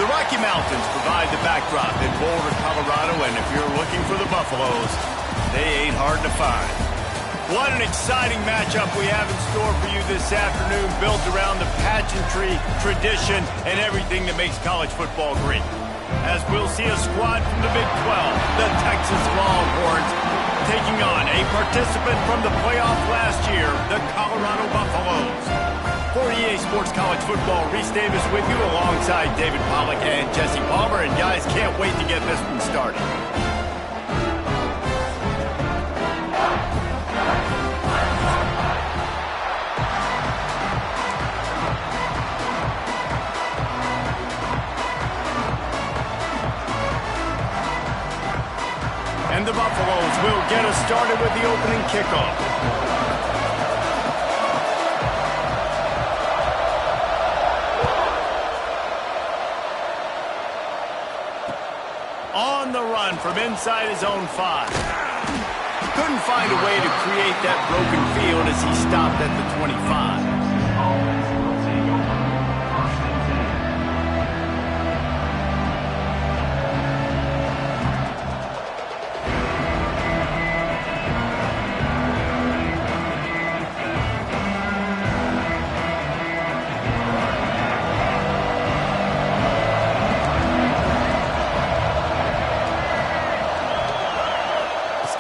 The Rocky Mountains provide the backdrop in Boulder, Colorado, and if you're looking for the Buffaloes, they ain't hard to find. What an exciting matchup we have in store for you this afternoon, built around the pageantry, tradition, and everything that makes college football great. As we'll see a squad from the Big 12, the Texas Longhorns, taking on a participant from the playoff last year, the Colorado Buffaloes. For EA Sports College Football, Reese Davis with you alongside David Pollack and Jesse Palmer. And guys, can't wait to get this one started. And the Buffaloes will get us started with the opening kickoff. On the run from inside his own 5. Couldn't find a way to create that broken field as he stopped at the 25.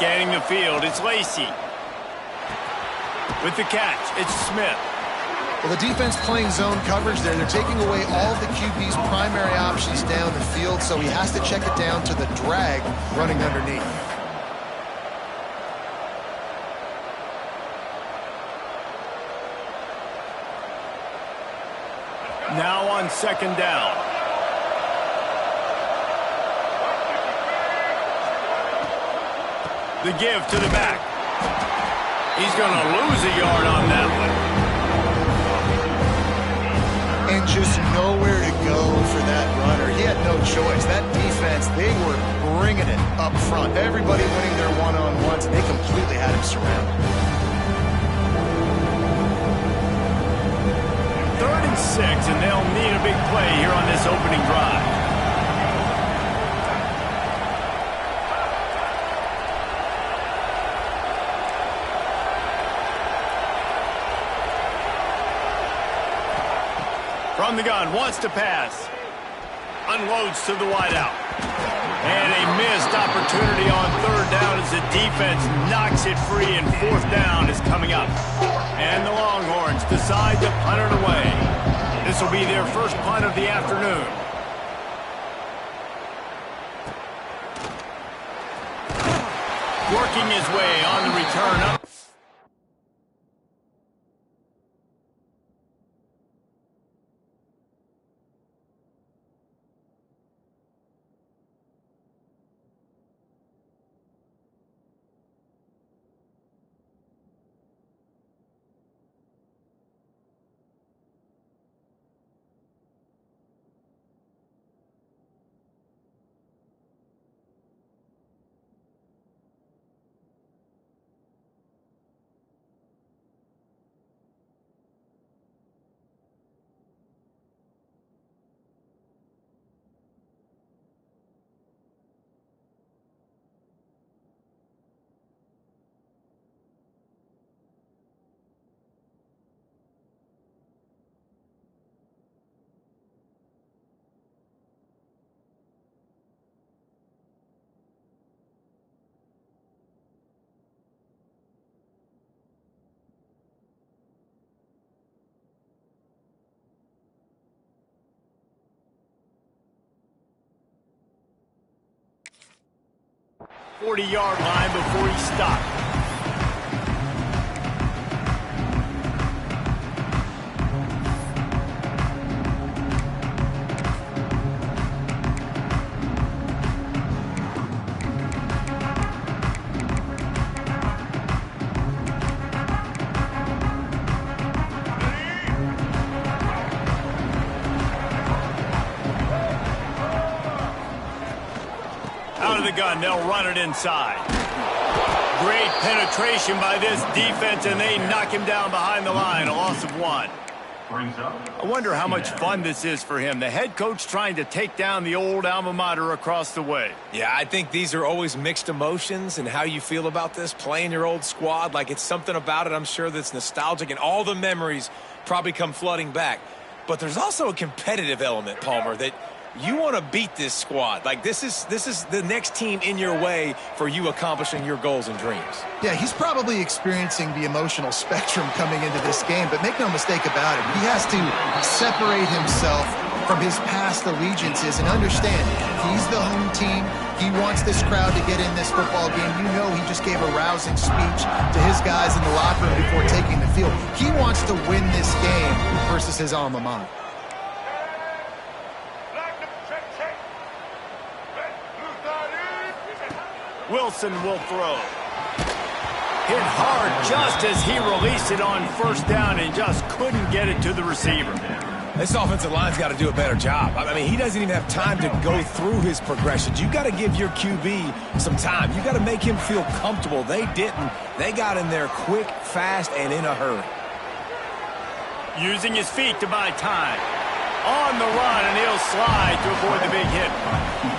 Scanning the field, it's Lacey. With the catch, it's Smith. Well, the defense playing zone coverage there. They're taking away all the QB's primary options down the field, so he has to check it down to the drag running underneath. Now on second down. The give to the back. He's going to lose a yard on that one. And just nowhere to go for that runner. He had no choice. That defense, they were bringing it up front. Everybody winning their one-on-ones. They completely had him surrounded. 3rd and 6, and they'll need a big play here on this opening drive. From the gun, wants to pass. Unloads to the wideout. And a missed opportunity on 3rd down as the defense knocks it free, and 4th down is coming up. And the Longhorns decide to punt it away. This will be their first punt of the afternoon. Working his way on the return up. ...40-yard line before he stopped. The gun, they'll run it inside. Great penetration by this defense, and they knock him down behind the line, a loss of 1. I wonder how much fun this is for him. The head coach trying to take down the old alma mater across the way. Yeah, I think these are always mixed emotions and how you feel about this, playing your old squad. Like, it's something about it, I'm sure, that's nostalgic, and all the memories probably come flooding back. But there's also a competitive element, Palmer, that you want to beat this squad. Like, this is the next team in your way for you accomplishing your goals and dreams. Yeah, he's probably experiencing the emotional spectrum coming into this game, but make no mistake about it, he has to separate himself from his past allegiances and understand he's the home team. He wants this crowd to get in this football game. You know, he just gave a rousing speech to his guys in the locker room before taking the field. He wants to win this game versus his alma mater. Wilson will throw. Hit hard just as he released it on first down and just couldn't get it to the receiver. This offensive line's got to do a better job. I mean, he doesn't even have time to go through his progressions. You got to give your QB some time. You got to make him feel comfortable. They didn't. They got in there quick, fast, and in a hurry. Using his feet to buy time. On the run, and he'll slide to avoid the big hit.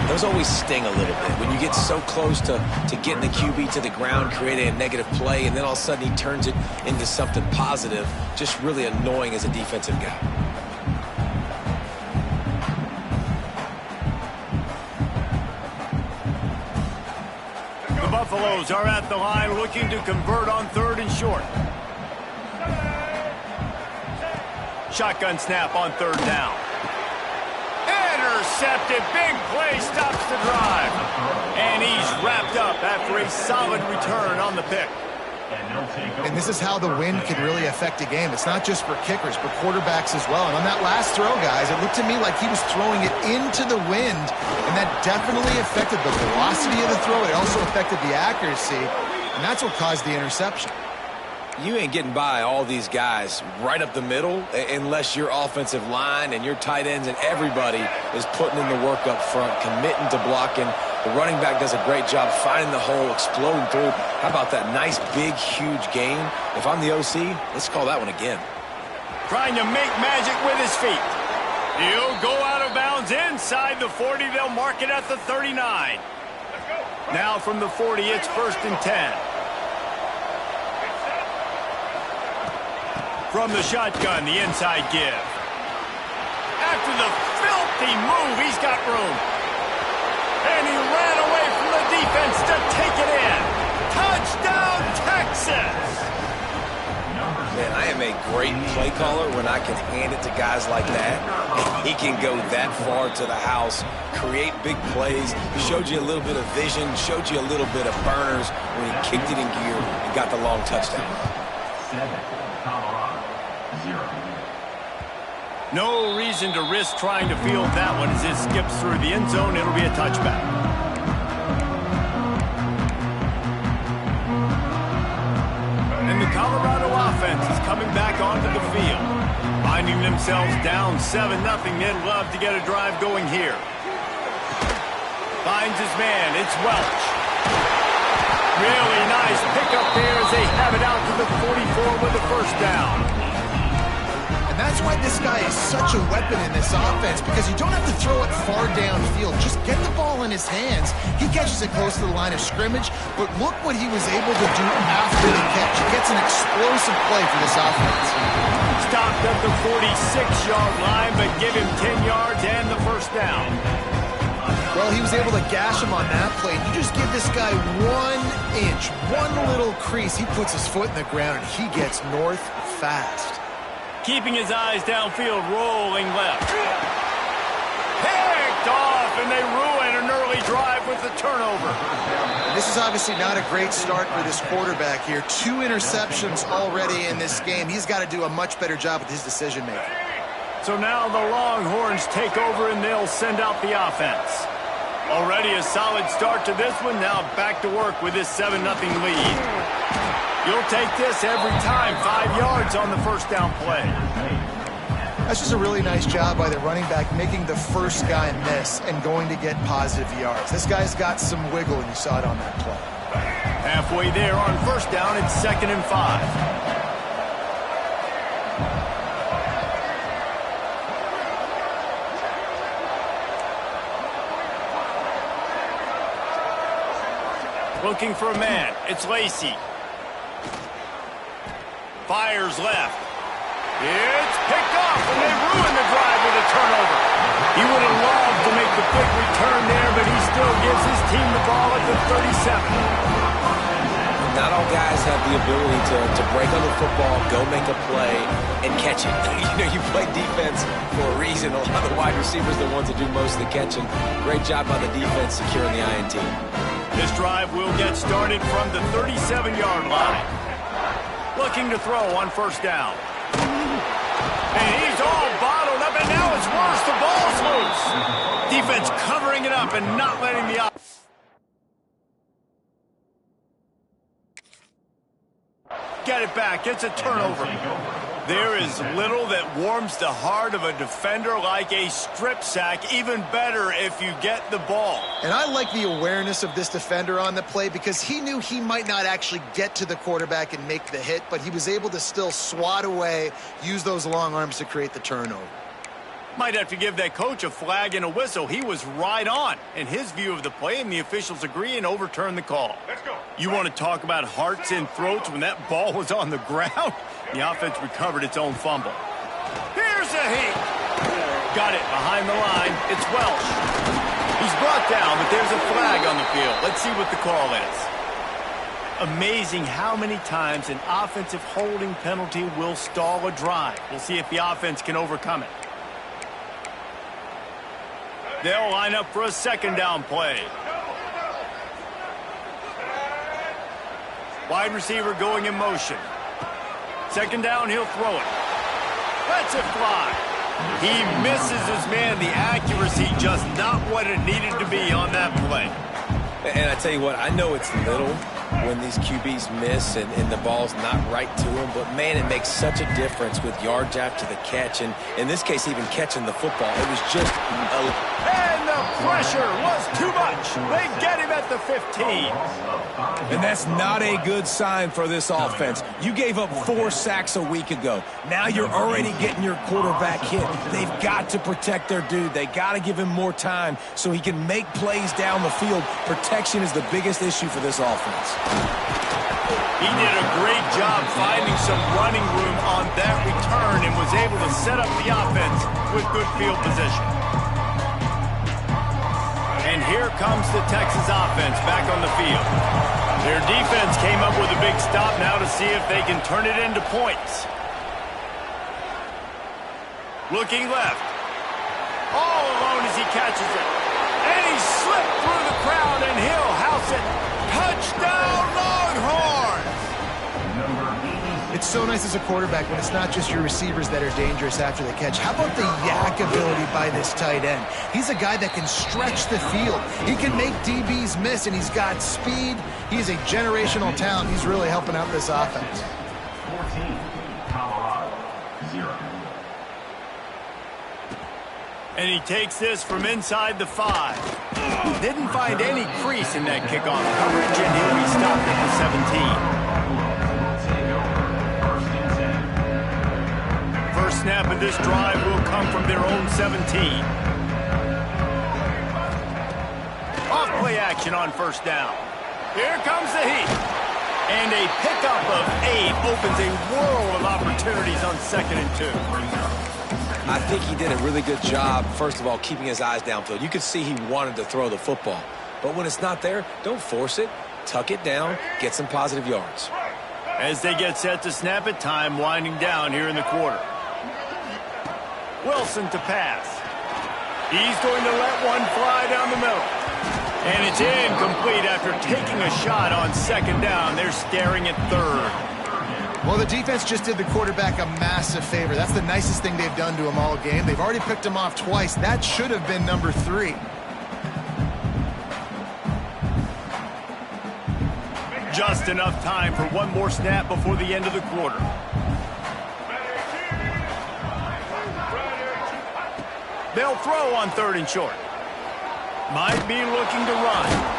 Those always sting a little bit when you get so close to getting the QB to the ground, creating a negative play, and then all of a sudden he turns it into something positive. Just really annoying as a defensive guy. The Buffaloes are at the line looking to convert on 3rd and short. Shotgun snap on 3rd down. Intercepted. Big play stops the drive. And he's wrapped up after a solid return on the pick. And this is how the wind can really affect a game. It's not just for kickers, but quarterbacks as well. And on that last throw, guys, it looked to me like he was throwing it into the wind, and that definitely affected the velocity of the throw. It also affected the accuracy, and that's what caused the interception. You ain't getting by all these guys right up the middle unless your offensive line and your tight ends and everybody is putting in the work up front, committing to blocking. The running back does a great job finding the hole, exploding through. How about that nice, big, huge gain? If I'm the OC, let's call that one again. Trying to make magic with his feet. He'll go out of bounds inside the 40. They'll mark it at the 39. Now from the 40, it's 1st and 10. From the shotgun, the inside give. After the filthy move, he's got room. And he ran away from the defense to take it in. Touchdown, Texas! Man, I am a great play caller when I can hand it to guys like that. He can go that far to the house, create big plays. He showed you a little bit of vision, showed you a little bit of burners when he kicked it in gear and got the long touchdown. No reason to risk trying to field that one as it skips through the end zone. It'll be a touchback. And the Colorado offense is coming back onto the field. Finding themselves down 7-0. They'd love to get a drive going here. Finds his man. It's Welch. Really nice pickup there as they have it out to the 44 with the first down. And that's why this guy is such a weapon in this offense, because you don't have to throw it far downfield. Just get the ball in his hands. He catches it close to the line of scrimmage, but look what he was able to do after the catch. He gets an explosive play for this offense. Stopped at the 46-yard line, but give him 10 yards and the first down. Well, he was able to gash him on that play. You just give this guy 1 inch, one little crease. He puts his foot in the ground, and he gets north fast. Keeping his eyes downfield, rolling left. Picked off, and they ruin an early drive with the turnover. This is obviously not a great start for this quarterback here. 2 interceptions already in this game. He's got to do a much better job with his decision-making. So now the Longhorns take over, and they'll send out the offense. Already a solid start to this one. Now back to work with this 7-0 lead. You'll take this every time. 5 yards on the first down play. That's just a really nice job by the running back, making the first guy miss and going to get positive yards. This guy's got some wiggle, and you saw it on that play. Halfway there on first down, it's 2nd and 5. Looking for a man. It's Lacy. Fires left. It's picked off, and they ruin the drive with a turnover. He would have loved to make the quick return there, but he still gives his team the ball at the 37. Not all guys have the ability to break on the football, go make a play, and catch it. You play defense for a reason. A lot of the wide receivers are the ones that do most of the catching. Great job by the defense securing the INT. This drive will get started from the 37-yard line. Looking to throw on first down. And he's all bottled up, and now it's worse. The ball's loose. Defense covering it up and not letting the get it back. It's a turnover. There is little that warms the heart of a defender like a strip sack. Even better if you get the ball. And I like the awareness of this defender on the play because he knew he might not actually get to the quarterback and make the hit, but he was able to still swat away, use those long arms to create the turnover. Might have to give that coach a flag and a whistle. He was right on in his view of the play, and the officials agree and overturn the call. Let's go. You want to talk about hearts and throats when that ball was on the ground? The offense recovered its own fumble. Here's a heat. Got it behind the line. It's Welsh. He's brought down, but there's a flag on the field. Let's see what the call is. Amazing how many times an offensive holding penalty will stall a drive. We'll see if the offense can overcome it. They'll line up for a second down play. Wide receiver going in motion. Second down, he'll throw it. Lets it fly. He misses his man. The accuracy just not what it needed to be on that play. And I tell you what, I know it's little when these QBs miss and the ball's not right to them, but man, it makes such a difference with yards after the catch, and in this case, even catching the football. It was just and the pressure was too much. They get him at the 15. And that's not a good sign for this offense. You gave up 4 sacks a week ago. Now you're already getting your quarterback hit. They've got to protect their dude. They got to give him more time so he can make plays down the field. Protection is the biggest issue for this offense. He did a great job finding some running room on that return and was able to set up the offense with good field position. And here comes the Texas offense back on the field. Their defense came up with a big stop now to see if they can turn it into points. Looking left. All alone as he catches it. And he slipped through the crowd, and he'll house it. Touchdown, Longhorns! It's so nice as a quarterback when it's not just your receivers that are dangerous after the catch. How about the yak ability by this tight end? He's a guy that can stretch the field. He can make DBs miss, and he's got speed. He's a generational talent. He's really helping out this offense. 14, Colorado, 0. And he takes this from inside the 5. Didn't find any crease in that kickoff coverage, and he'll be stopped at the 17. First snap of this drive will come from their own 17. Off play action on first down. Here comes the heat. And a pickup of 8 opens a world of opportunities on 2nd and 2. I think he did a really good job, first of all, keeping his eyes downfield. You could see he wanted to throw the football. But when it's not there, don't force it. Tuck it down, get some positive yards. As they get set to snap it, time winding down here in the quarter. Wilson to pass. He's going to let one fly down the middle. And it's incomplete after taking a shot on 2nd down. They're staring at 3rd. Well, the defense just did the quarterback a massive favor. That's the nicest thing they've done to him all game. They've already picked him off twice. That should have been number 3. Just enough time for one more snap before the end of the quarter. They'll throw on 3rd and short. Might be looking to run.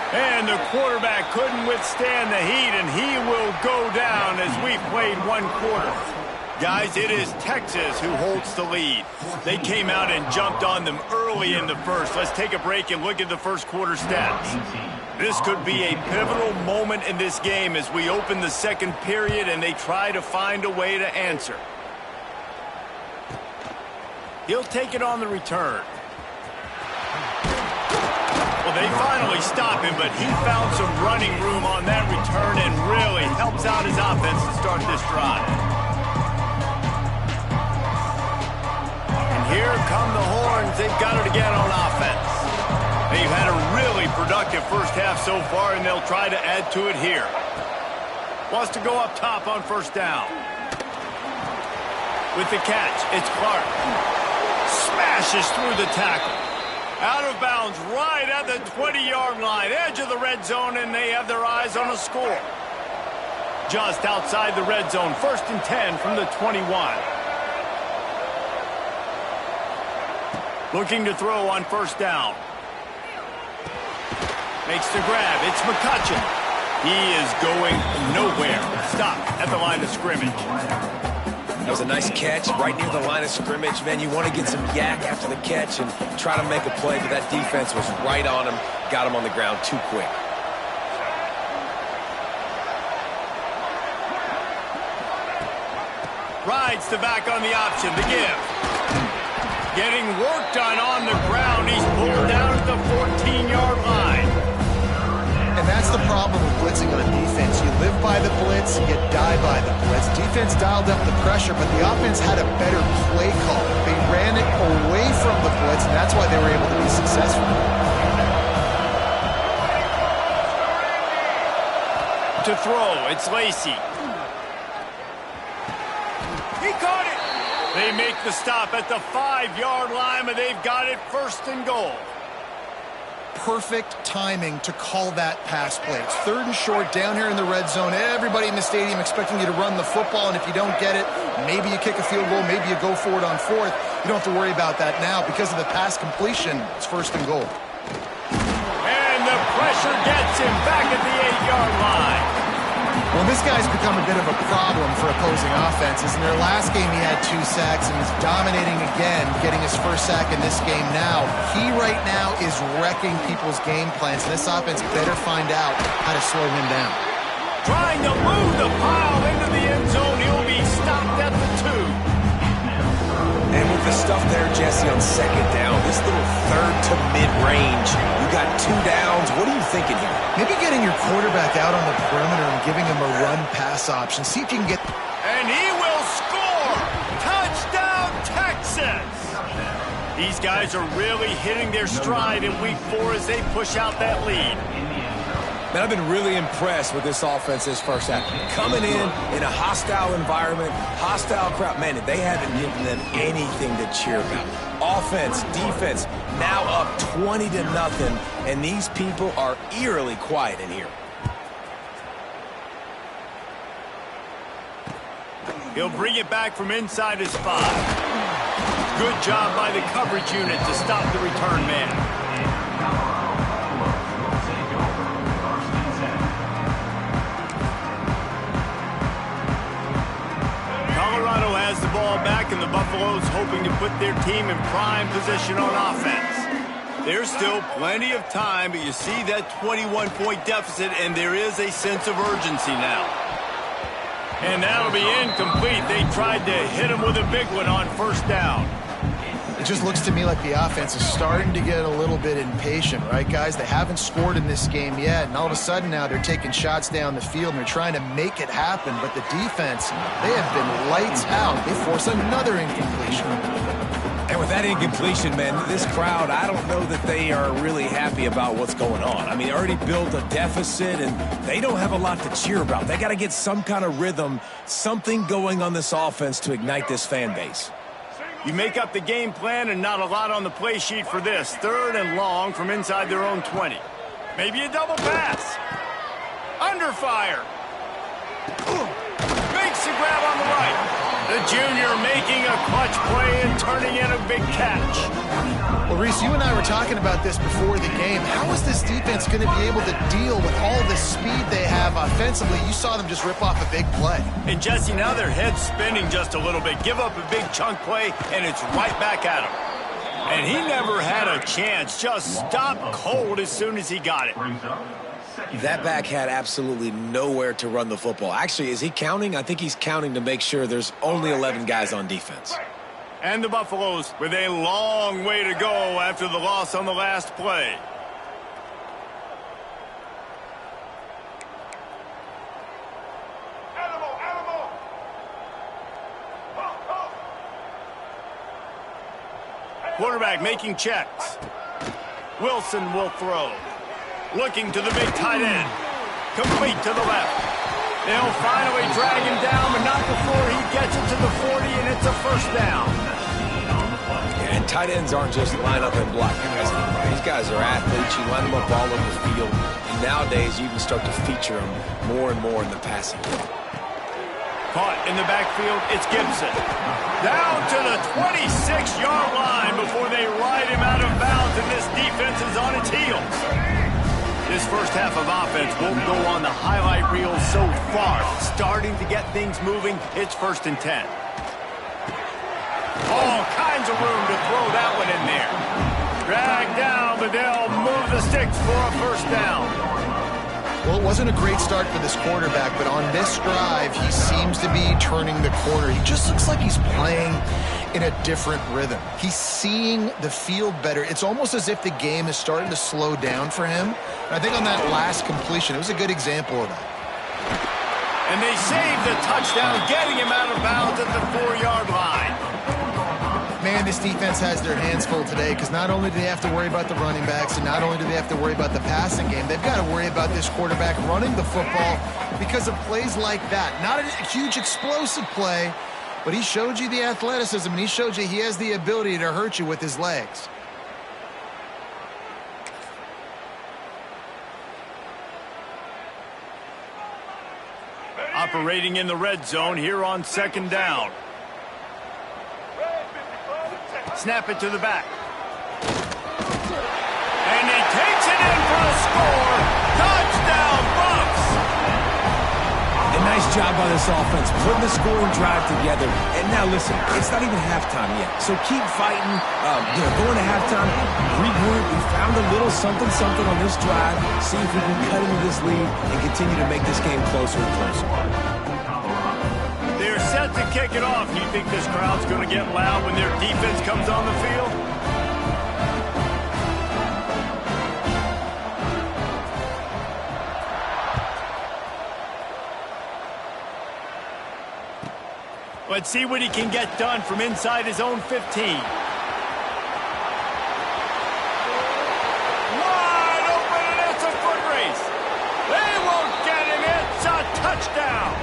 And the quarterback couldn't withstand the heat, and he will go down as we've played 1 quarter. Guys, it is Texas who holds the lead. They came out and jumped on them early in the first. Let's take a break and look at the first quarter stats. This could be a pivotal moment in this game as we open the second period and they try to find a way to answer. He'll take it on the return. Well, they finally stop him, but he found some running room on that return and really helps out his offense to start this drive. And here come the horns. They've got it again on offense. They've had a really productive first half so far, and they'll try to add to it here. Wants to go up top on first down. With the catch, it's Clark. Smashes through the tackle. Out of bounds right at the 20-yard line, edge of the red zone, and they have their eyes on a score. Just outside the red zone, 1st and 10 from the 21. Looking to throw on first down. Makes the grab. It's McCutcheon. He is going nowhere. Stop at the line of scrimmage. That was a nice catch right near the line of scrimmage. Man, you want to get some yak after the catch and try to make a play, but that defense was right on him, got him on the ground too quick. Rides the back on the option, the give. Getting work done on the ground. He's pulled down at the 14-yard line. And that's the problem with blitzing on defense. You live by the blitz, you die by the blitz. Defense dialed up the pressure, but the offense had a better play call. They ran it away from the blitz, and that's why they were able to be successful. To throw, it's Lacey. He caught it. They make the stop at the 5-yard line, but they've got it 1st and goal. Perfect timing to call that pass play. It's 3rd and short down here in the red zone. Everybody in the stadium expecting you to run the football, and if you don't get it, maybe you kick a field goal, maybe you go for it on 4th. You don't have to worry about that now. Because of the pass completion, it's 1st and goal. And the pressure gets him back at the 8-yard line. Well, this guy's become a bit of a problem for opposing offenses. In their last game, he had 2 sacks, and he's dominating again, getting his 1st sack in this game now. He right now is wrecking people's game plans, and this offense better find out how to slow him down. Trying to move the pile into the end zone. He'll be stopped at the 2. And with the stuff there, Jesse, on 2nd down, this little 3rd to mid-range, you got 2 downs. What are you thinking here? Maybe getting your quarterback out on the perimeter and giving him a run-pass option. See if you can get... And he will score! Touchdown, Texas! These guys are really hitting their stride in week 4 as they push out that lead. Man, I've been really impressed with this offense this first half. Coming in a hostile environment, hostile crowd. Man, they haven't given them anything to cheer about. Offense, defense, now up 20-0, and these people are eerily quiet in here. He'll bring it back from inside his 5. Good job by the coverage unit to stop the return man. Colorado has the ball back, and the Buffaloes hoping to put their team in prime position on offense. There's still plenty of time, but you see that 21-point deficit, and there is a sense of urgency now. And that'll be incomplete. They tried to hit him with a big one on 1st down. It just looks to me like the offense is starting to get a little bit impatient, right, guys? They haven't scored in this game yet, and all of a sudden now they're taking shots down the field, and they're trying to make it happen. But the defense, they have been lights out. They force another incompletion. And with that incompletion, man, this crowd, I don't know that they are really happy about what's going on. I mean, they already built a deficit, and they don't have a lot to cheer about. They got to get some kind of rhythm, something going on this offense to ignite this fan base. You make up the game plan and not a lot on the play sheet for this. 3rd and long from inside their own 20. Maybe a double pass. Under fire. Makes the grab on the right. The junior making a clutch play and turning in a big catch. Well, Reese, you and I were talking about this before the game. How is this defense going to be able to deal with all the speed they have offensively? You saw them just rip off a big play. And Jesse, now their head's spinning just a little bit. Give up a big chunk play, and it's right back at him. And he never had a chance. Just stopped cold as soon as he got it. That back had absolutely nowhere to run the football. Actually, is he counting? I think he's counting to make sure there's only 11 guys on defense. And the Buffaloes with a long way to go after the loss on the last play. Quarterback making checks. Wilson will throw. Looking to the big tight end. Complete to the left. They'll finally drag him down, but not before he gets it to the 40, and it's a first down. And tight ends aren't just line up and block guys anymore. These guys are athletes. You line them up all over the field. And nowadays, you can start to feature them more and more in the passing game. Caught in the backfield, it's Gibson. Down to the 26-yard line before they ride him out of bounds, and this defense is on its heels. This first half of offense won't go on the highlight reel so far. Starting to get things moving, it's 1st and 10. All kinds of room to throw that one in there. Drag down, but they'll move the sticks for a first down. Well, it wasn't a great start for this quarterback, but on this drive, he seems to be turning the corner. He just looks like he's playing in a different rhythm. He's seeing the field better. It's almost as if the game is starting to slow down for him. And I think on that last completion, it was a good example of that. And they saved the touchdown, getting him out of bounds at the 4-yard line. Man, this defense has their hands full today because not only do they have to worry about the running backs and not only do they have to worry about the passing game, they've got to worry about this quarterback running the football because of plays like that. Not a huge explosive play, but he showed you the athleticism and he showed you he has the ability to hurt you with his legs. Operating in the red zone here on 2nd down. Snap it to the back. And he takes it in for a score. Touchdown, Buffs! A nice job by this offense, putting the scoring drive together. And now listen, it's not even halftime yet. So keep fighting, going to halftime, regroup. We found a little something on this drive. See if we can cut into this lead and continue to make this game closer and closer. They're set to kick it off. Do you think this crowd's going to get loud when their defense comes on the field? Let's see what he can get done from inside his own 15. Wide open, and it's a foot race. They won't get him. It's a touchdown.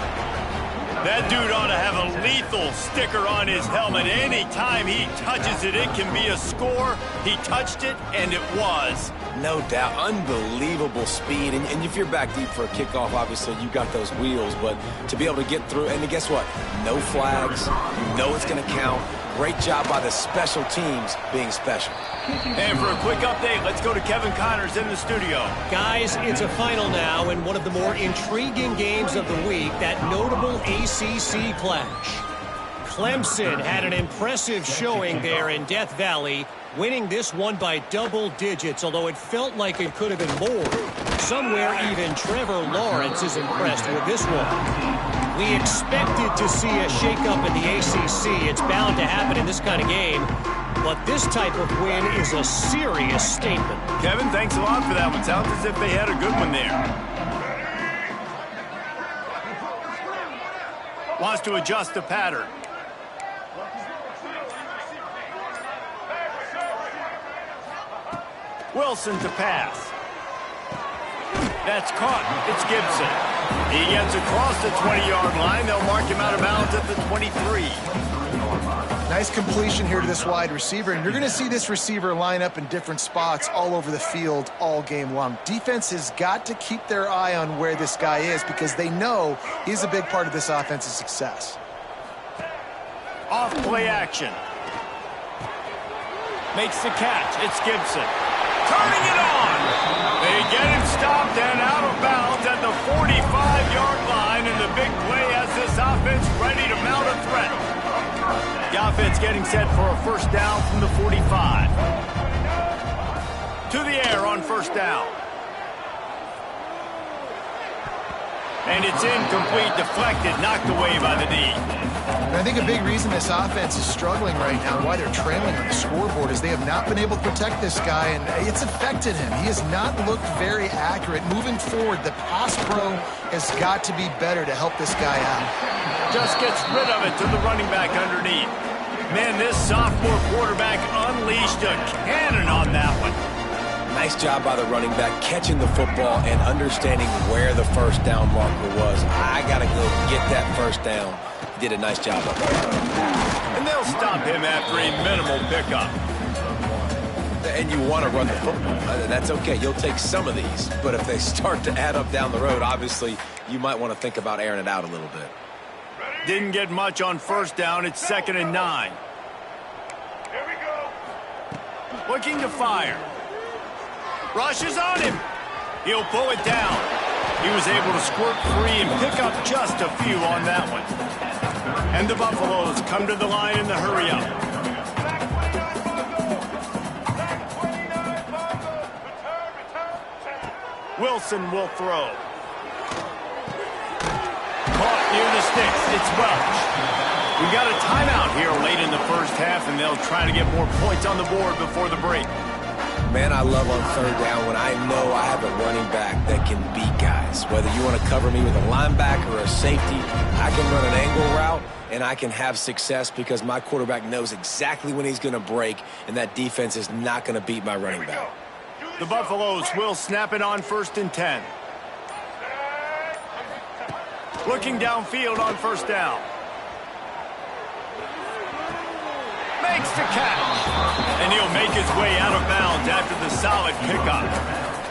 That dude ought to have a lethal sticker on his helmet. Anytime he touches it, it can be a score. He touched it, and it was. No doubt. Unbelievable speed. And if you're back deep for a kickoff, obviously you got those wheels. But to be able to get through, and guess what? No flags. You know it's going to count. Great job by the special teams being special. And for a quick update, let's go to Kevin Connors in the studio. Guys, it's a final now in one of the more intriguing games of the week, that notable ACC clash. Clemson had an impressive showing there in Death Valley, winning this one by double digits, although it felt like it could have been more. Somewhere even Trevor Lawrence is impressed with this one. We expected to see a shakeup in the ACC. It's bound to happen in this kind of game. But this type of win is a serious statement. Kevin, thanks a lot for that one. Sounds as if they had a good one there. Wants to adjust the pattern. Wilson to pass. That's caught. It's Gibson. He gets across the 20-yard line. They'll mark him out of bounds at the 23. Nice completion here to this wide receiver, and you're going to see this receiver line up in different spots all over the field all game long. Defense has got to keep their eye on where this guy is because they know he's a big part of this offense's success. Off play action. Makes the catch. It's Gibson. Turning it on. They get him stopped and out of bounds at the 45-yard line, and the big play has this offense ready to mount a threat. The offense getting set for a first down from the 45. To the air on first down. And it's incomplete, deflected, knocked away by the D. And I think a big reason this offense is struggling right now, why they're trailing on the scoreboard, is they have not been able to protect this guy, and it's affected him. He has not looked very accurate. Moving forward, the pass pro has got to be better to help this guy out. Just gets rid of it to the running back underneath. Man, this sophomore quarterback unleashed a cannon on that one. Nice job by the running back catching the football and understanding where the first down marker was. I got to go get that first down. He did a nice job of it. And they'll stop him after a minimal pickup. And you want to run the football. That's okay. You'll take some of these. But if they start to add up down the road, obviously, you might want to think about airing it out a little bit. Didn't get much on first down. It's 2nd and 9. Here we go. Looking to fire. Rushes on him. He'll pull it down. He was able to squirt free and pick up just a few on that one. And the Buffaloes come to the line in the hurry-up. Wilson will throw. Caught near the sticks. It's Welch. We got a timeout here late in the first half, and they'll try to get more points on the board before the break. Man, I love on third down when I know I have a running back that can beat guys. Whether you want to cover me with a linebacker or a safety, I can run an angle route, and I can have success because my quarterback knows exactly when he's going to break, and that defense is not going to beat my running back. The Buffaloes will snap it on 1st and 10. Looking downfield on first down. Makes the catch. And he'll make his way out of bounds after the solid pickup.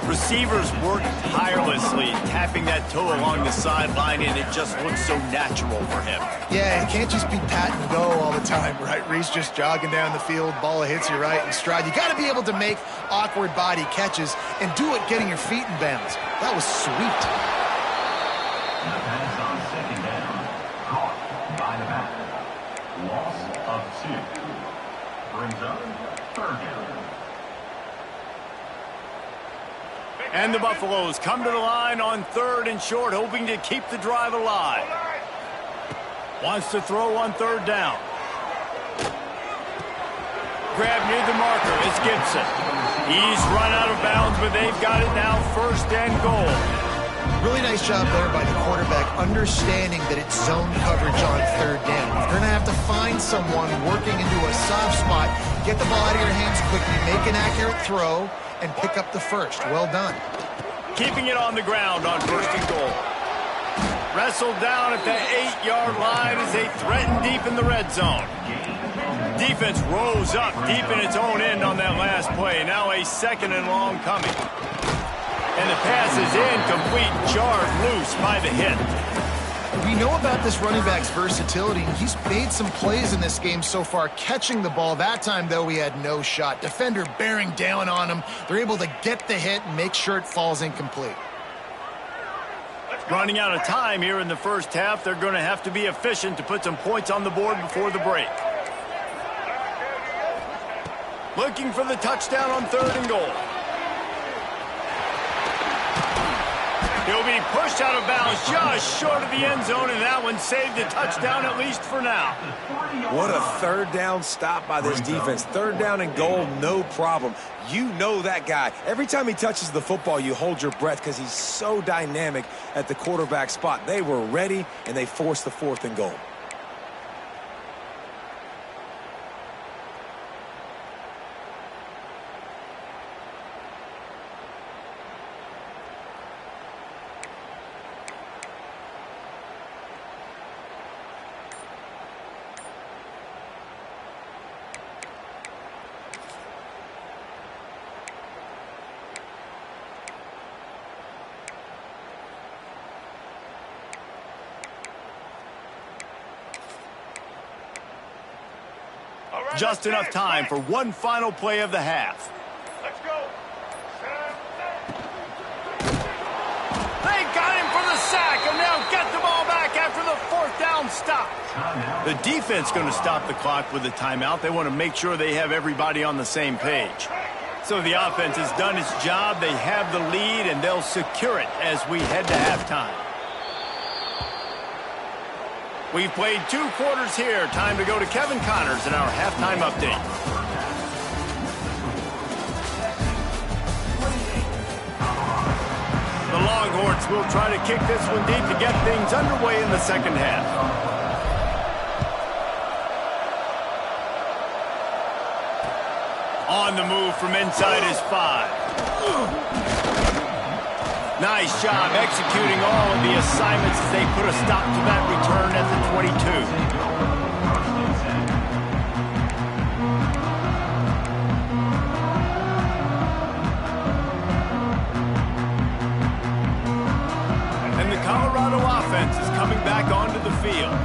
Receivers work tirelessly, tapping that toe along the sideline, and it just looks so natural for him. Yeah, it can't just be pat and go all the time, right? Reese just jogging down the field, ball hits you right in stride. You got to be able to make awkward body catches and do it getting your feet in bounds. That was sweet. The pass on 2nd down. Caught by the back. Loss of 2. Brings up 3rd down. And the Buffaloes come to the line on 3rd and short, hoping to keep the drive alive. Wants to throw on 3rd down. Grab near the marker. It's Gibson. He's run out of bounds, but they've got it now 1st and goal. Really nice job there by the quarterback, understanding that it's zone coverage on 3rd down. If they're going to have to find someone working into a soft spot, get the ball out of your hands quickly, make an accurate throw, and pick up the first. Well done. Keeping it on the ground on 1st and goal. Wrestled down at the 8-yard line as they threaten deep in the red zone. Defense rose up deep in its own end on that last play. Now a 2nd and long coming. And the pass is incomplete, jarred loose by the hit. We know about this running back's versatility. He's made some plays in this game so far, catching the ball. That time, though, he had no shot. Defender bearing down on him. They're able to get the hit and make sure it falls incomplete. Running out of time here in the first half. They're going to have to be efficient to put some points on the board before the break. Looking for the touchdown on 3rd and goal. He'll be pushed out of bounds just short of the end zone, and that one saved the touchdown at least for now. What a 3rd down stop by this defense. 3rd down and goal, no problem. You know that guy. Every time he touches the football, you hold your breath because he's so dynamic at the quarterback spot. They were ready, and they forced the 4th and goal. Just enough time for one final play of the half. Let's go. They got him for the sack, and they'll get the ball back after the fourth down stop. The defense going to stop the clock with a timeout. They want to make sure they have everybody on the same page. So the offense has done its job. They have the lead, and they'll secure it as we head to halftime. We've played 2 quarters here. Time to go to Kevin Connors in our halftime update. The Longhorns will try to kick this one deep to get things underway in the second half. On the move from inside is 5. Nice job executing all of the assignments as they put a stop to that return at the 22. And the Colorado offense is coming back onto the field.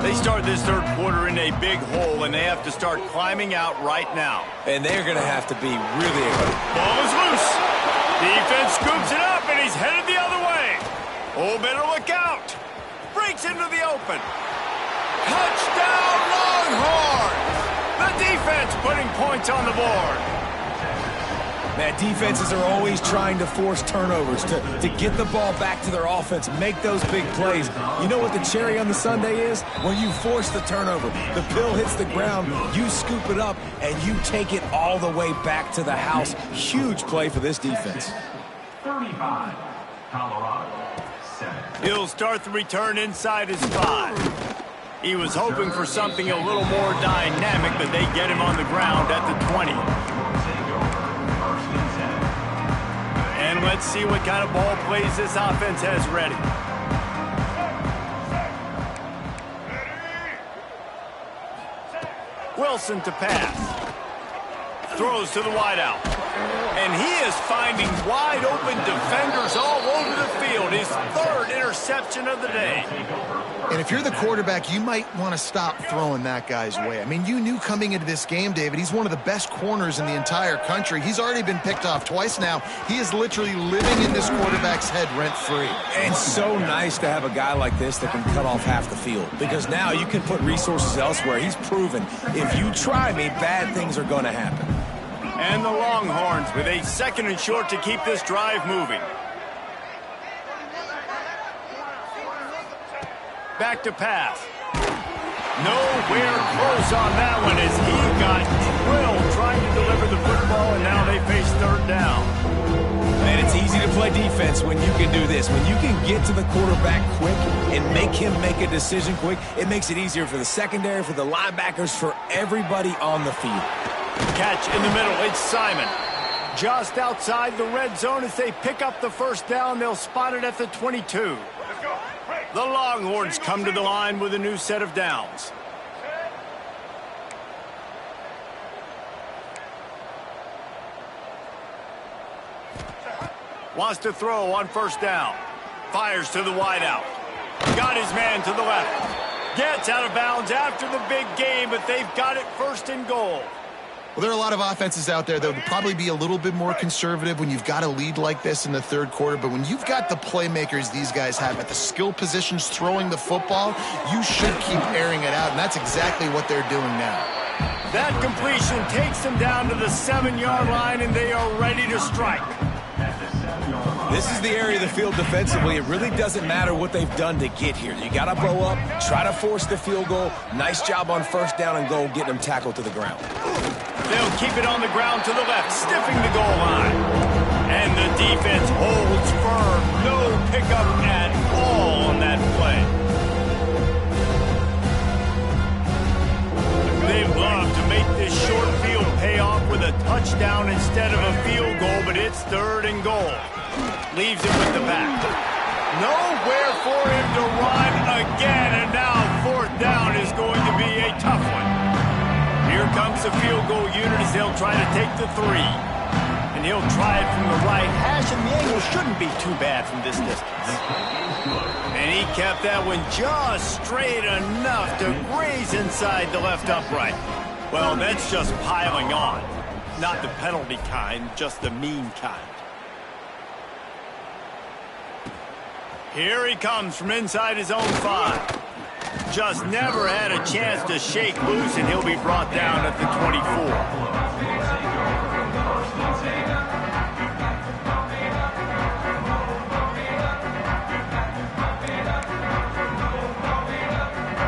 They start this third quarter in a big hole, and they have to start climbing out right now. And they're going to have to be really aggressive. Ball is loose. Defense scoops it up, and he's headed the other way. Oh, better look out. Breaks into the open. Touchdown, Longhorns! The defense putting points on the board. Man, defenses are always trying to force turnovers to get the ball back to their offense, make those big plays. You know what the cherry on the sundae is? When you force the turnover, the pill hits the ground, you scoop it up, and you take it all the way back to the house. Huge play for this defense. 35, Colorado, 7. He'll start the return inside his 5. He was hoping for something a little more dynamic, but they get him on the ground at the 20. And let's see what kind of ball plays this offense has ready. Wilson to pass. Throws to the wideout. And he is finding wide open defenders all over the field. His 3rd interception of the day. And if you're the quarterback, you might want to stop throwing that guy's way. I mean, you knew coming into this game, David, he's one of the best corners in the entire country. He's already been picked off twice now. He is literally living in this quarterback's head rent-free. And so nice to have a guy like this that can cut off half the field, because now you can put resources elsewhere. He's proven if you try me, bad things are going to happen. And the Longhorns with a 2nd and short to keep this drive moving. Back to pass. Nowhere close on that one as he got drilled trying to deliver the football, and now they face 3rd down. Man, it's easy to play defense when you can do this. When you can get to the quarterback quick and make him make a decision quick, it makes it easier for the secondary, for the linebackers, for everybody on the field. Catch in the middle. It's Simon. Just outside the red zone as they pick up the 1st down. They'll spot it at the 22. The Longhorns come to the line with a new set of downs. Wants to throw on 1st down. Fires to the wideout. Got his man to the left. Gets out of bounds after the big game, but they've got it 1st and goal. Well, there are a lot of offenses out there that would probably be a little bit more conservative when you've got a lead like this in the 3rd quarter. But when you've got the playmakers these guys have at the skill positions throwing the football, you should keep airing it out. And that's exactly what they're doing now. That completion takes them down to the 7-yard line, and they are ready to strike. This is the area of the field defensively. It really doesn't matter what they've done to get here. You got to blow up, try to force the field goal. Nice job on 1st down and goal, getting them tackled to the ground. They'll keep it on the ground to the left, stiffing the goal line. And the defense holds firm. No pickup at all on that play. They'd love to make this short field pay off with a touchdown instead of a field goal, but it's 3rd and goal. Leaves it with the back. Nowhere for him to run again, and now 4th down is going to be a tough one. Here comes the field goal unit as they'll try to take the 3. And he'll try it from the right hash, and the angle shouldn't be too bad from this distance. And he kept that one just straight enough to graze inside the left upright. Well, that's just piling on. Not the penalty kind, just the mean kind. Here he comes from inside his own 5. Just never had a chance to shake loose, and he'll be brought down at the 24.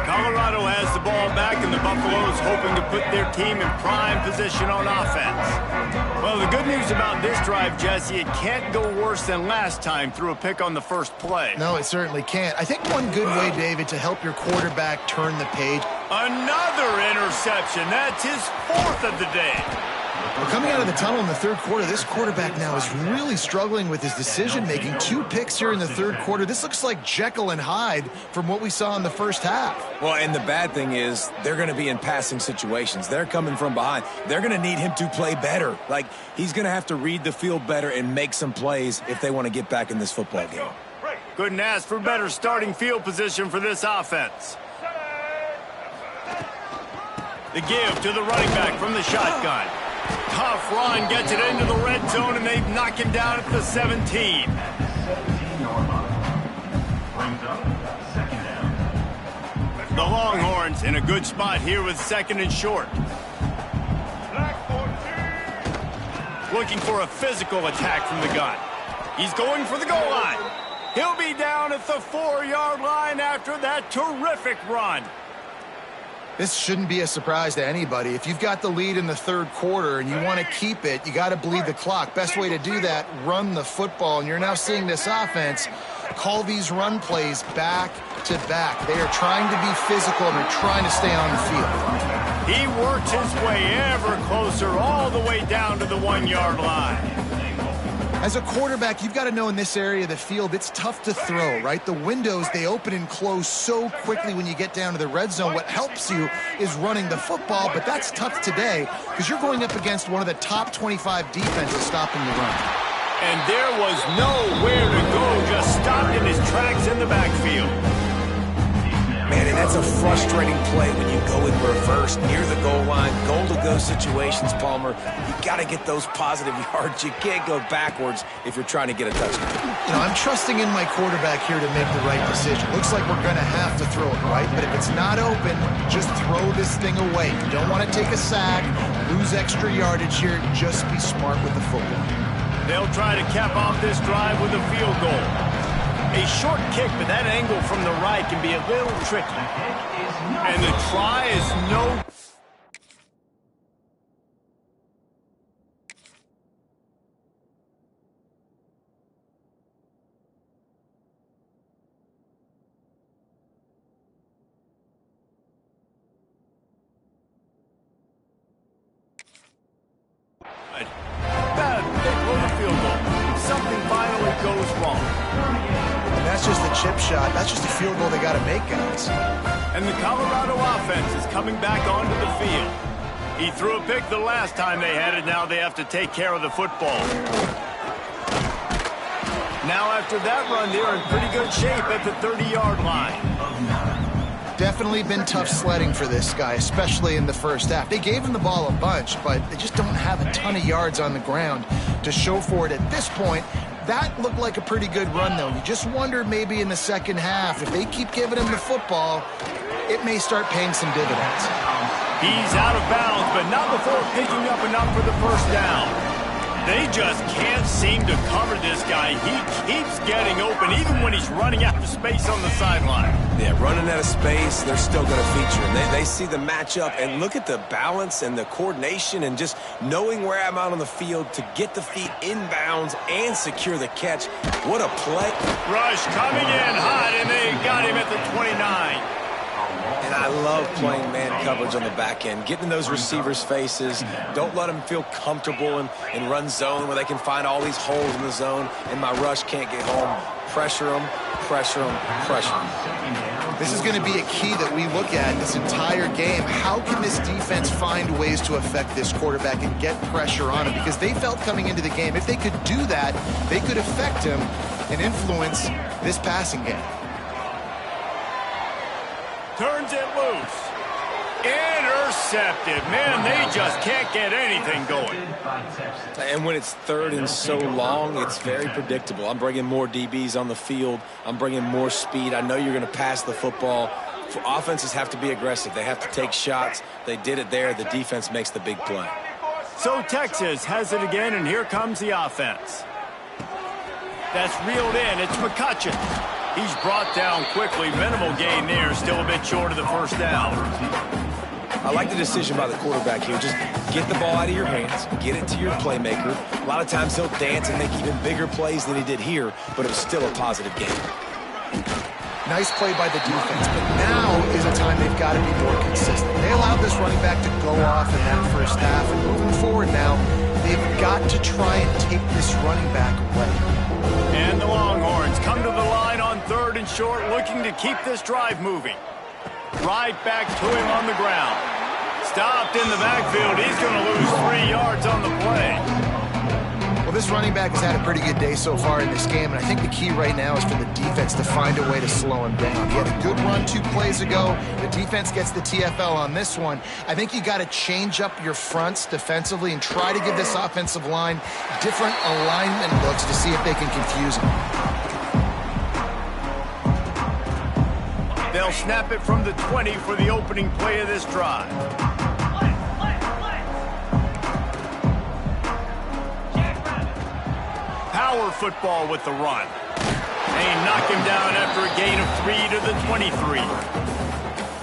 Colorado has the ball back, and the Buffaloes hoping to put their team in prime position on offense. Well, the good news about this drive, Jesse, it can't go worse than last time through a pick on the first play. No, it certainly can't. I think one good way, David, to help your quarterback turn the page. Another interception. That's his 4th of the day. Well, coming out of the tunnel in the third quarter, this quarterback now is really struggling with his decision-making. 2 picks here in the third quarter. This looks like Jekyll and Hyde from what we saw in the first half. Well, and the bad thing is they're going to be in passing situations. They're coming from behind. They're going to need him to play better. Like, he's going to have to read the field better and make some plays if they want to get back in this football game. Couldn't ask for better starting field position for this offense. The give to the running back from the shotgun. Tough run, gets it into the red zone, and they knock him down at the 17. 17-yard line. Brings up second down. The Longhorns in a good spot here with 2nd and short. Looking for a physical attack from the gun. He's going for the goal line. He'll be down at the 4-yard line after that terrific run. This shouldn't be a surprise to anybody. If you've got the lead in the third quarter and you want to keep it, you got to bleed the clock. Best way to do that, run the football. And you're now seeing this offense call these run plays back to back. They are trying to be physical, and they're trying to stay on the field. He works his way ever closer all the way down to the 1-yard line. As a quarterback, you've got to know in this area of the field, it's tough to throw, right? The windows, they open and close so quickly when you get down to the red zone. What helps you is running the football, but that's tough today because you're going up against one of the top 25 defenses stopping the run. And there was nowhere to go, just stopped in his tracks in the backfield. Man, and that's a frustrating play when you go in reverse near the goal line. Goal-to-go situations, Palmer, you got to get those positive yards. You can't go backwards if you're trying to get a touchdown. You know, I'm trusting in my quarterback here to make the right decision. Looks like we're going to have to throw it, right? But if it's not open, just throw this thing away. You don't want to take a sack, lose extra yardage here. Just be smart with the football. They'll try to cap off this drive with a field goal. A short kick, but that angle from the right can be a little tricky. And the try is no... They blow the field goal. Something finally goes wrong. And that's just a chip shot. That's just a field goal they got to make, guys. And the Colorado offense is coming back onto the field. He threw a pick the last time they had it. Now they have to take care of the football. Now after that run, they're in pretty good shape at the 30-yard line. Definitely been tough sledding for this guy, especially in the first half. They gave him the ball a bunch, but they just don't have a ton of yards on the ground to show for it at this point. That looked like a pretty good run, though. You just wonder maybe in the second half, if they keep giving him the football, it may start paying some dividends. He's out of bounds, but not before picking up enough for the first down. They just can't seem to cover this guy. He keeps getting open, even when he's running out of space on the sideline. Yeah, running out of space, they're still going to feature him. They see the matchup, and look at the balance and the coordination and just knowing where I'm out on the field to get the feet inbounds and secure the catch. What a play. Rush coming in hot, and they got him at the 29. And I love playing man coverage on the back end, getting in those receivers' faces. Don't let them feel comfortable in run zone where they can find all these holes in the zone, and my rush can't get home. Pressure them, pressure them, pressure them. This is going to be a key that we look at this entire game. How can this defense find ways to affect this quarterback and get pressure on him? Because they felt coming into the game, if they could do that, they could affect him and influence this passing game. Turns it loose. Intercepted. Man, they just can't get anything going. And when it's third and so long, it's very predictable. I'm bringing more DBs on the field. I'm bringing more speed. I know you're going to pass the football. Offenses have to be aggressive. They have to take shots. They did it there. The defense makes the big play. So Texas has it again, and here comes the offense. That's reeled in. It's McCutcheon. He's brought down quickly. Minimal gain there. Still a bit short of the first down. I like the decision by the quarterback here. Just get the ball out of your hands, get it to your playmaker. A lot of times he'll dance and make even bigger plays than he did here, but it was still a positive game. Nice play by the defense, but now is a time they've got to be more consistent. They allowed this running back to go off in that first half, and moving forward now, they've got to try and take this running back away. And the Longhorns come to the line on third and short, looking to keep this drive moving. Right back to him on the ground. Stopped in the backfield. He's going to lose 3 yards on the play. Well, this running back has had a pretty good day so far in this game, and I think the key right now is for the defense to find a way to slow him down. He had a good run 2 plays ago. The defense gets the TFL on this one. I think you got to change up your fronts defensively and try to give this offensive line different alignment looks to see if they can confuse him. They'll snap it from the 20 for the opening play of this drive. Power football with the run. They knock him down after a gain of 3 to the 23.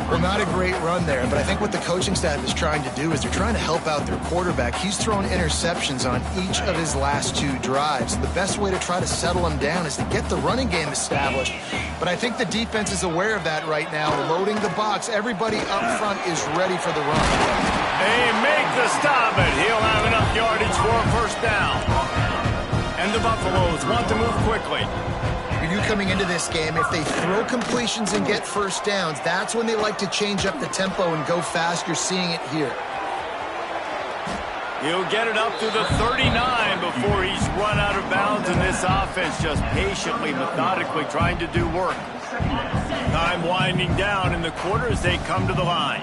Well, not a great run there, but I think what the coaching staff is trying to do is they're trying to help out their quarterback. He's thrown interceptions on each of his last 2 drives. The best way to try to settle him down is to get the running game established. But I think the defense is aware of that right now, loading the box. Everybody up front is ready for the run. They make the stop, but he'll have enough yardage for a first down. And the Buffaloes want to move quickly. You coming into this game, if they throw completions and get first downs, that's when they like to change up the tempo and go fast. You're seeing it here. He'll get it up to the 39 before he's run out of bounds, and this offense just patiently, methodically trying to do work. Time winding down in the quarter as they come to the line.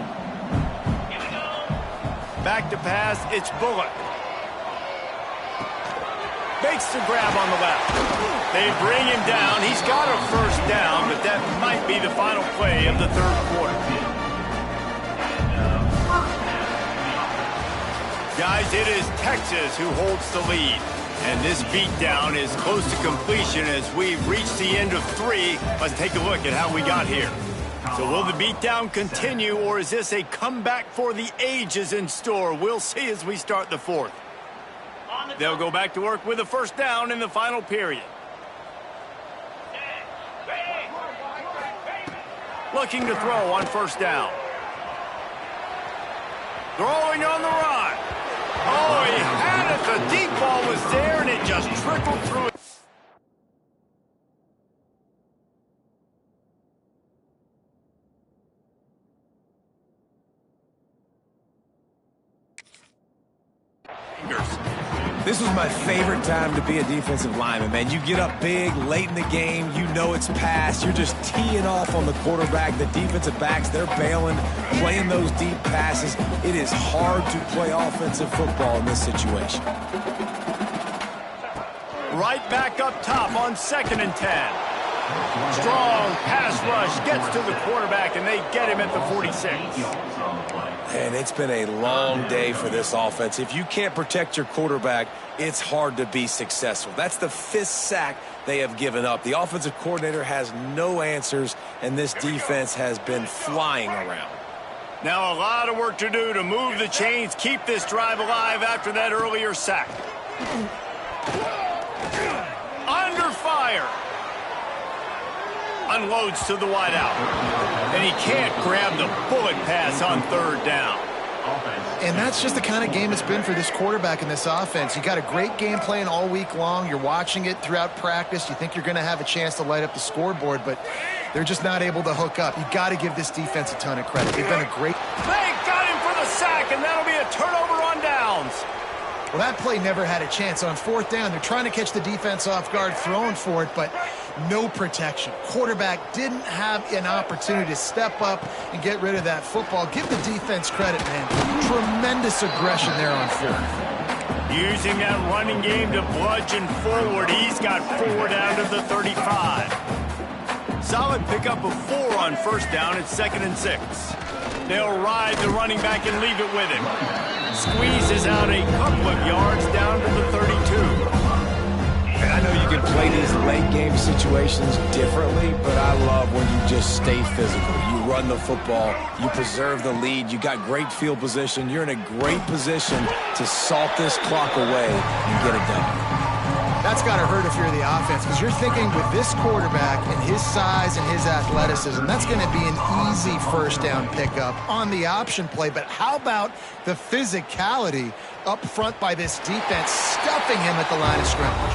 Back to pass, it's Bullock. Makes the grab on the left. They bring him down. He's got a first down, but that might be the final play of the third quarter. Guys, it is Texas who holds the lead. And this beatdown is close to completion as we've reached the end of 3. Let's take a look at how we got here. So will the beatdown continue, or is this a comeback for the ages in store? We'll see as we start the fourth. They'll go back to work with a first down in the final period. Looking to throw on first down. Throwing on the run. Oh, he had it. The deep ball was there, and it just trickled through it. This was my favorite time to be a defensive lineman, man. You get up big, late in the game, you know it's past. You're just teeing off on the quarterback. The defensive backs, they're bailing, playing those deep passes. It is hard to play offensive football in this situation. Right back up top on 2nd and 10. Strong pass rush gets to the quarterback, and they get him at the 46. And it's been a long day for this offense. If you can't protect your quarterback, it's hard to be successful. That's the 5th sack they have given up. The offensive coordinator has no answers, and this defense has been flying around. Now a lot of work to do to move the chains, keep this drive alive after that earlier sack. Under fire. Unloads to the wideout. And he can't grab the bullet pass on 3rd down. And that's just the kind of game it's been for this quarterback in this offense. You got a great game plan all week long. You're watching it throughout practice. You think you're going to have a chance to light up the scoreboard, but they're just not able to hook up. You got to give this defense a ton of credit. They've been a great... They got him for the sack, and that'll be a turnover on downs. Well, that play never had a chance. On fourth down, they're trying to catch the defense off guard, throwing for it, but no protection. Quarterback didn't have an opportunity to step up and get rid of that football. Give the defense credit, man. Tremendous aggression there on fourth. Using that running game to bludgeon forward. He's got 4 down to the 35. Solid pickup of 4 on first down at 2nd and 6. They'll ride the running back and leave it with him. Squeezes out a couple of yards down to the 32. And I know you can play these late game situations differently, but I love when you just stay physical. You run the football, you preserve the lead, you got great field position, you're in a great position to salt this clock away and get it done. That's got to hurt if you're the offense, because you're thinking with this quarterback and his size and his athleticism, that's going to be an easy first down pickup on the option play. But how about the physicality up front by this defense, stuffing him at the line of scrimmage?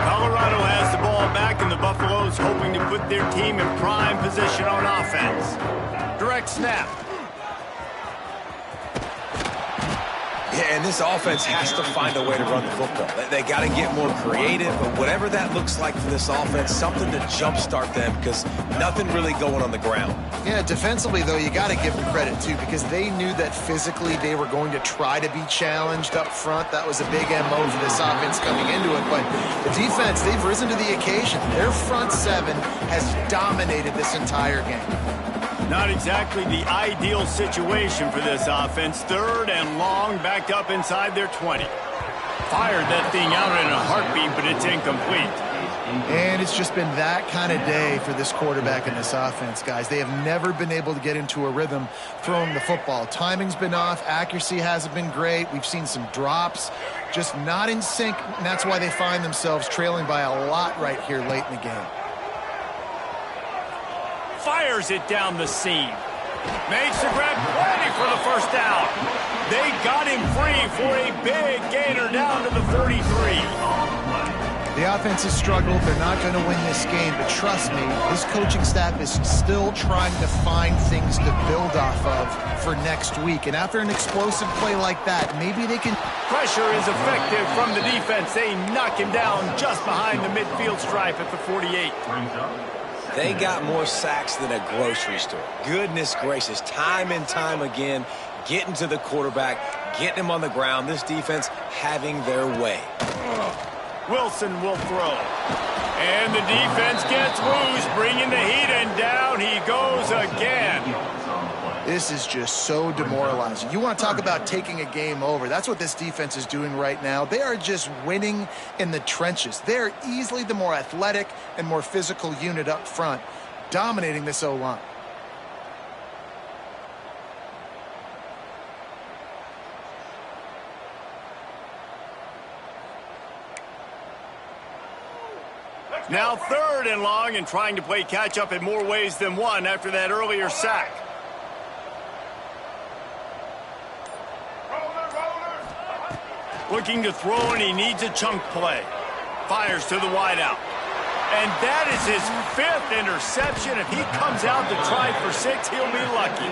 Colorado has the ball back, and the Buffaloes hoping to put their team in prime position on offense. Direct snap. Yeah, and this offense has to find a way to run the football. They got to get more creative, but whatever that looks like for this offense, something to jumpstart them, because nothing really going on the ground. Yeah, defensively, though, you got to give them credit, too, because they knew that physically they were going to try to be challenged up front. That was a big MO for this offense coming into it, but the defense, they've risen to the occasion. Their front seven has dominated this entire game. Not exactly the ideal situation for this offense. 3rd and long, backed up inside their 20. Fired that thing out in a heartbeat, but it's incomplete. And it's just been that kind of day for this quarterback and this offense, guys. They have never been able to get into a rhythm throwing the football. Timing's been off. Accuracy hasn't been great. We've seen some drops, just not in sync, and that's why they find themselves trailing by a lot right here late in the game. Fires it down the seam. Makes the grab, ready for the first down. They got him free for a big gainer down to the 43. The offense has struggled. They're not going to win this game, but trust me, this coaching staff is still trying to find things to build off of for next week. And after an explosive play like that, maybe they can... Pressure is effective from the defense. They knock him down just behind the midfield stripe at the 48. They got more sacks than a grocery store. Goodness gracious, time and time again, getting to the quarterback, getting him on the ground. This defense having their way. Wilson will throw. And the defense gets loose, bringing the heat, and down he goes again. This is just so demoralizing. You want to talk about taking a game over. That's what this defense is doing right now. They are just winning in the trenches. They're easily the more athletic and more physical unit up front, dominating this O-line. Now 3rd and long, and trying to play catch-up in more ways than one after that earlier sack. Looking to throw, and he needs a chunk play. Fires to the wideout. And that is his 5th interception. If he comes out to try for 6, he'll be lucky.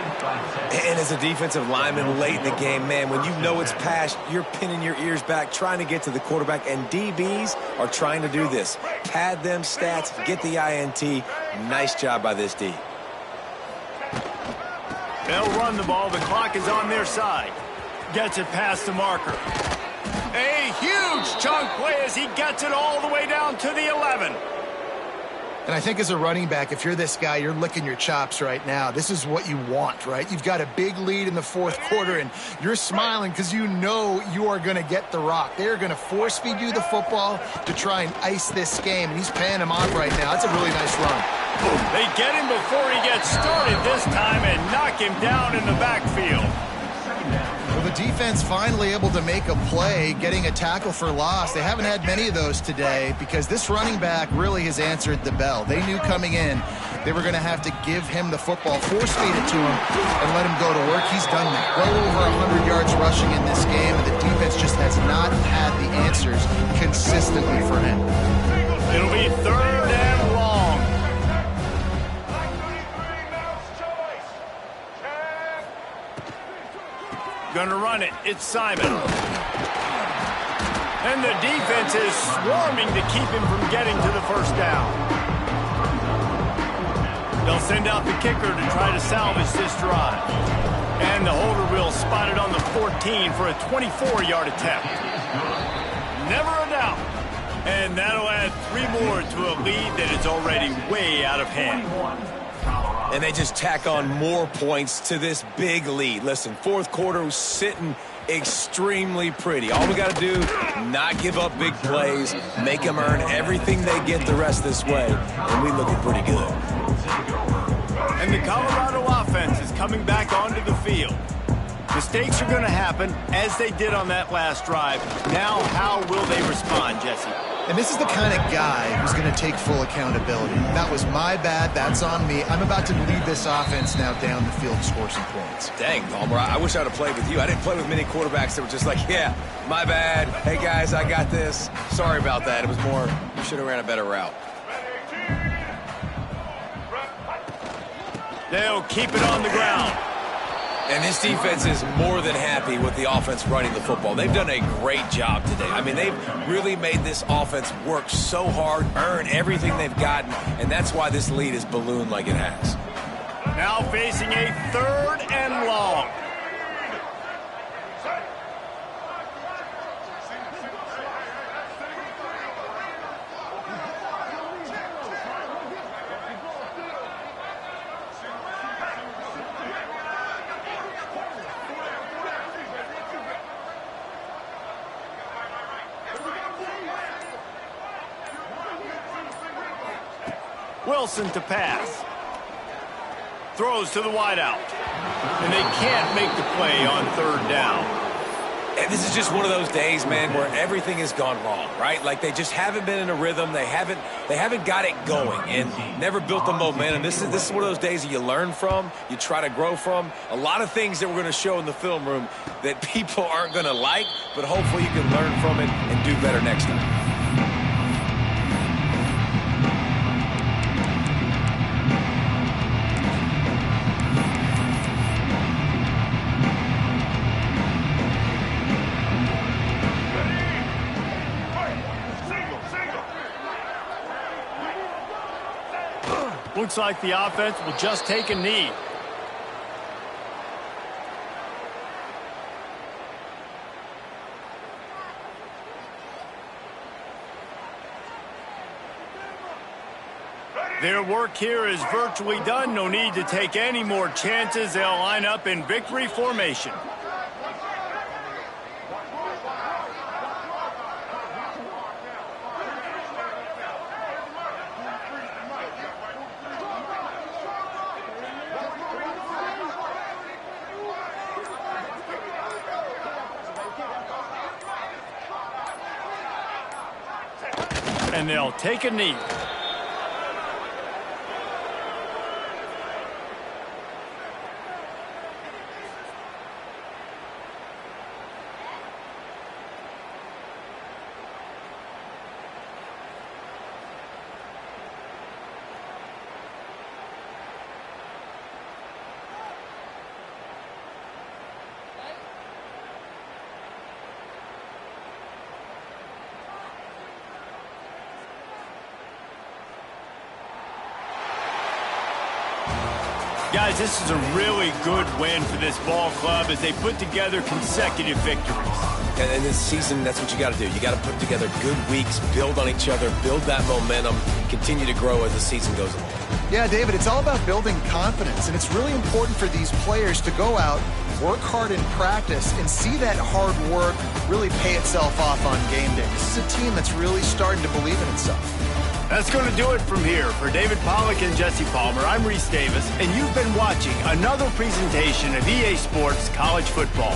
And as a defensive lineman late in the game, man, when you know it's past, you're pinning your ears back, trying to get to the quarterback, and DBs are trying to do this. Pad them stats, get the INT. Nice job by this D. They'll run the ball. The clock is on their side. Gets it past the marker. A huge chunk play as he gets it all the way down to the 11. And I think as a running back, if you're this guy, you're licking your chops right now. This is what you want, right? You've got a big lead in the 4th quarter, and you're smiling because you know you are going to get the rock. They're going to force feed you the football to try and ice this game, and he's paying him off right now. That's a really nice run. They get him before he gets started this time and knock him down in the backfield. Well, the defense finally able to make a play, getting a tackle for loss. They haven't had many of those today because this running back really has answered the bell. They knew coming in they were going to have to give him the football, force feed it to him, and let him go to work. He's done that. Well over 100 yards rushing in this game, and the defense just has not had the answers consistently for him. It'll be 3rd and long. going to run it. It's Simon. And the defense is swarming to keep him from getting to the first down. They'll send out the kicker to try to salvage this drive. And the holder will spot it on the 14 for a 24-yard attempt. Never a doubt. And that'll add 3 more to a lead that is already way out of hand. And they just tack on more points to this big lead. Listen, fourth quarter was sitting extremely pretty. All we got to do, not give up big plays, make them earn everything they get the rest this way, and we looking pretty good. And the Colorado offense is coming back onto the field. Mistakes are going to happen, as they did on that last drive. Now, how will they respond, Jesse? And this is the kind of guy who's going to take full accountability. That was my bad. That's on me. I'm about to lead this offense now down the field and score some points. Dang, Palmer, I wish I would have played with you. I didn't play with many quarterbacks that were just like, yeah, my bad. Hey, guys, I got this. Sorry about that. It was more, you should have ran a better route. They'll keep it on the ground. And this defense is more than happy with the offense running the football. They've done a great job today. I mean, they've really made this offense work so hard, earn everything they've gotten, and that's why this lead is ballooned like it has. Now facing a 3rd and long. Wilson to pass. Throws to the wideout. And they can't make the play on 3rd down. And this is just one of those days, man, where everything has gone wrong, right? Like they just haven't been in a rhythm. They haven't got it going and never built the momentum. This is one of those days that you learn from, you try to grow from. A lot of things that we're going to show in the film room that people aren't going to like, but hopefully you can learn from it and do better next time. Looks like the offense will just take a knee. Their work here is virtually done. No need to take any more chances. They'll line up in victory formation. And they'll take a knee. Guys, this is a really good win for this ball club as they put together consecutive victories. And this season, that's what you got to do. You got to put together good weeks, build on each other, build that momentum, continue to grow as the season goes along. Yeah, David, it's all about building confidence, and it's really important for these players to go out, work hard in practice, and see that hard work really pay itself off on game day. This is a team that's really starting to believe in itself. That's going to do it from here. For David Pollack and Jesse Palmer, I'm Reese Davis, and you've been watching another presentation of EA Sports College Football.